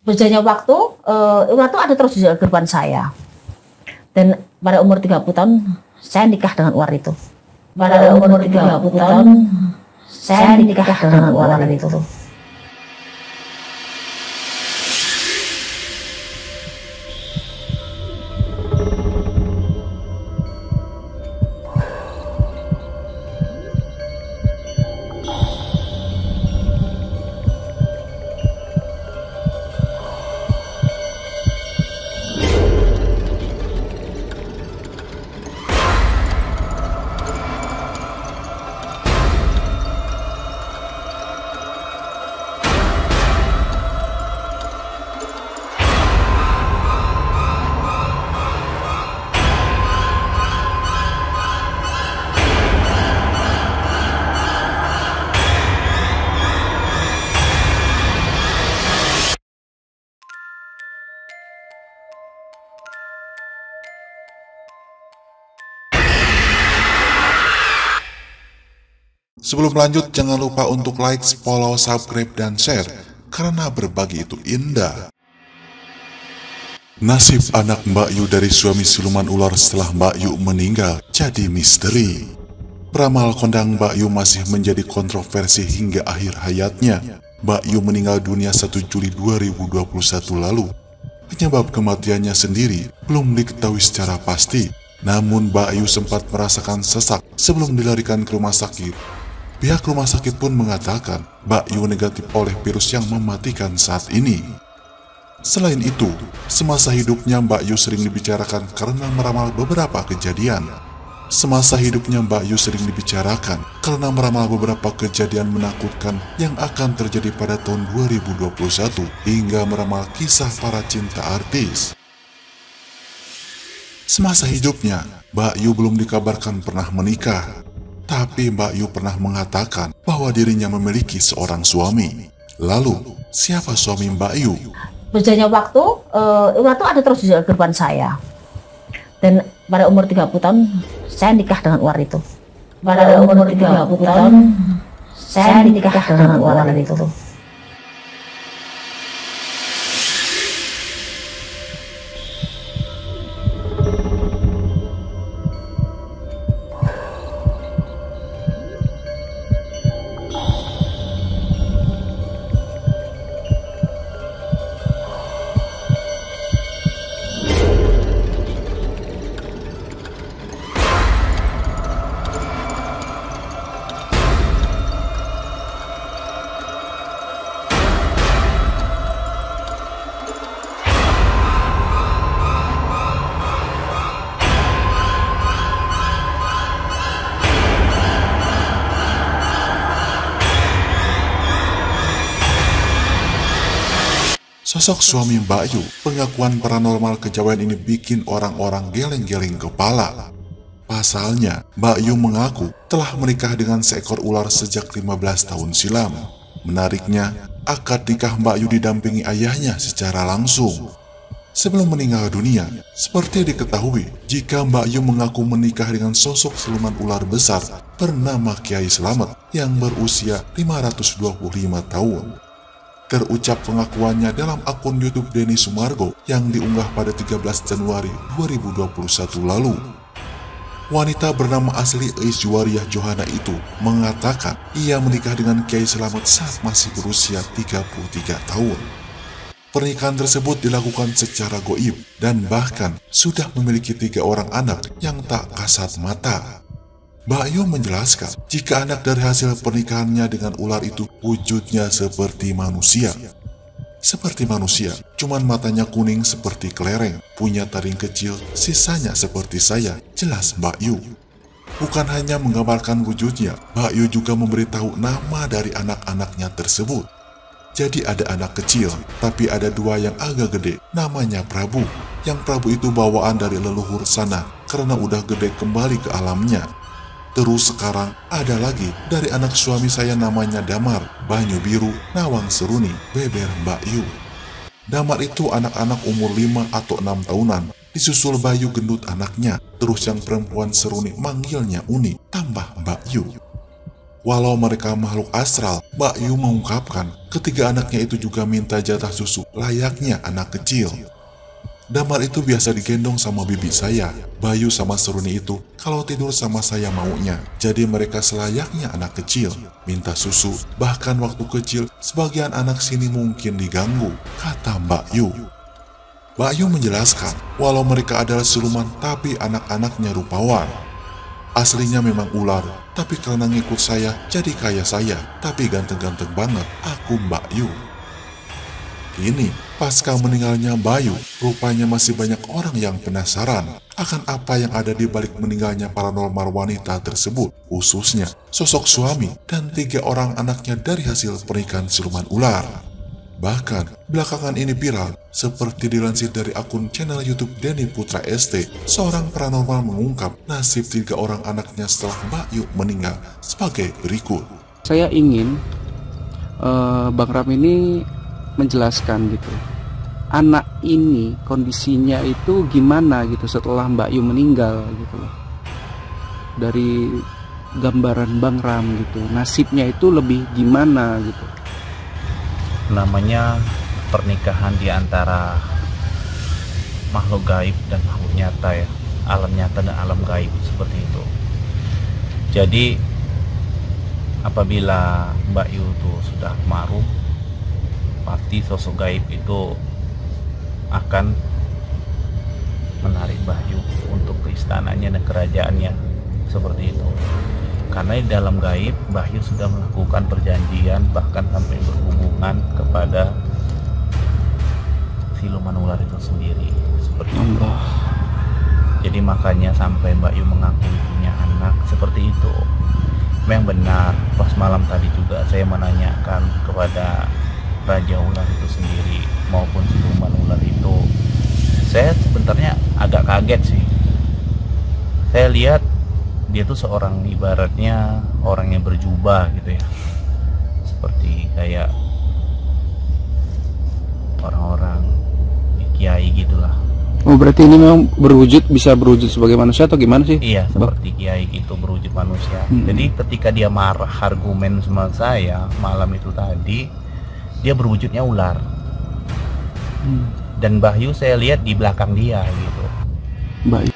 Berjalannya waktu, ular itu ada terus di kehidupan saya. Dan pada umur 30 tahun, saya nikah dengan ular itu. Pada umur 30 tahun, saya nikah dengan ular itu. Sebelum lanjut, jangan lupa untuk like, follow, subscribe, dan share, karena berbagi itu indah. Nasib anak Mbak Yu dari suami siluman ular setelah Mbak Yu meninggal jadi misteri. Peramal kondang Mbak Yu masih menjadi kontroversi hingga akhir hayatnya. Mbak Yu meninggal dunia 1 Juli 2021 lalu. Penyebab kematiannya sendiri belum diketahui secara pasti. Namun Mbak Yu sempat merasakan sesak sebelum dilarikan ke rumah sakit. Pihak rumah sakit pun mengatakan Mbak Yu negatif oleh virus yang mematikan saat ini. Selain itu, semasa hidupnya Mbak Yu sering dibicarakan karena meramal beberapa kejadian. Semasa hidupnya Mbak Yu sering dibicarakan karena meramal beberapa kejadian menakutkan yang akan terjadi pada tahun 2021 hingga meramal kisah para cinta artis. Semasa hidupnya, Mbak Yu belum dikabarkan pernah menikah. Tapi Mbak Yu pernah mengatakan bahwa dirinya memiliki seorang suami. Lalu, siapa suami Mbak Yu? Berjalannya waktu, ular itu ada terus di kehidupan saya. Dan pada umur 30 tahun, saya nikah dengan ular itu. Pada umur 30 tahun, saya nikah dengan ular itu. Sosok suami Mbak Yu, pengakuan paranormal kejawen ini bikin orang-orang geleng-geleng kepala. Pasalnya, Mbak Yu mengaku telah menikah dengan seekor ular sejak 15 tahun silam. Menariknya, akad nikah Mbak Yu didampingi ayahnya secara langsung. Sebelum meninggal dunia, seperti diketahui, jika Mbak Yu mengaku menikah dengan sosok siluman ular besar bernama Kiai Slamet yang berusia 525 tahun. Terucap pengakuannya dalam akun YouTube Denny Sumargo yang diunggah pada 13 Januari 2021 lalu. Wanita bernama asli Aizwariyah Johana itu mengatakan ia menikah dengan Kiai Slamet saat masih berusia 33 tahun. Pernikahan tersebut dilakukan secara goib dan bahkan sudah memiliki 3 orang anak yang tak kasat mata. Mbak Yu menjelaskan jika anak dari hasil pernikahannya dengan ular itu wujudnya seperti manusia. Seperti manusia, cuman matanya kuning seperti kelereng, punya taring kecil, sisanya seperti saya, jelas Mbak Yu. Bukan hanya menggambarkan wujudnya, Mbak Yu juga memberitahu nama dari anak-anaknya tersebut. Jadi ada anak kecil, tapi ada 2 yang agak gede, namanya Prabu. Yang Prabu itu bawaan dari leluhur sana, karena udah gede kembali ke alamnya. Terus sekarang ada lagi dari anak suami saya namanya Damar, Banyu Biru, Nawang Seruni, beber Mbak Yu. Damar itu anak-anak umur 5 atau 6 tahunan, disusul Bayu gendut anaknya, terus yang perempuan Seruni manggilnya Uni, tambah Mbak Yu. Walau mereka makhluk astral, Mbak Yu mengungkapkan ketiga anaknya itu juga minta jatah susu layaknya anak kecil. Damar itu biasa digendong sama bibi saya, Bayu sama Seruni itu kalau tidur sama saya maunya. Jadi mereka selayaknya anak kecil, minta susu. Bahkan waktu kecil, sebagian anak sini mungkin diganggu, kata Mbak Yu. Mbak Yu menjelaskan, walau mereka adalah siluman tapi anak-anaknya rupawan. Aslinya memang ular, tapi karena ngikut saya jadi kayak saya, tapi ganteng-ganteng banget, aku Mbak Yu. Kini, pasca meninggalnya Bayu, rupanya masih banyak orang yang penasaran akan apa yang ada di balik meninggalnya paranormal wanita tersebut, khususnya sosok suami dan 3 orang anaknya dari hasil pernikahan siluman ular. Bahkan, belakangan ini viral, seperti dilansir dari akun channel YouTube Denny Putra ST, seorang paranormal mengungkap nasib 3 orang anaknya setelah Mbak Yu meninggal sebagai berikut. Saya ingin Bang Ram ini menjelaskan gitu, anak ini kondisinya itu gimana gitu setelah Mbak Yu meninggal gitu loh. Dari gambaran Bang Ram gitu, nasibnya itu lebih gimana gitu. Namanya pernikahan di antara makhluk gaib dan makhluk nyata ya, alam nyata dan alam gaib seperti itu. Jadi apabila Mbak Yu itu sudah almarhum, pasti sosok gaib itu akan menarik Mbak Yu untuk ke istananya dan kerajaannya seperti itu. Karena di dalam gaib, Mbah Yu sudah melakukan perjanjian bahkan sampai berhubungan kepada siluman ular itu sendiri seperti itu. Jadi makanya sampai Mbak Yu mengaku punya anak seperti itu. Memang benar, pas malam tadi juga saya menanyakan kepada Raja Ular itu sendiri maupun siluman ular itu. Saya sebenarnya agak kaget sih. Saya lihat dia tuh seorang ibaratnya orang yang berjubah gitu ya, seperti kayak orang-orang kiai gitulah. Oh berarti ini memang bisa berwujud sebagai manusia atau gimana sih? Iya, seperti kiai gitu, berwujud manusia. Jadi ketika dia marah argumen sama saya malam itu tadi, dia berwujudnya ular. Dan Mbah Yu saya lihat di belakang dia gitu. Mbak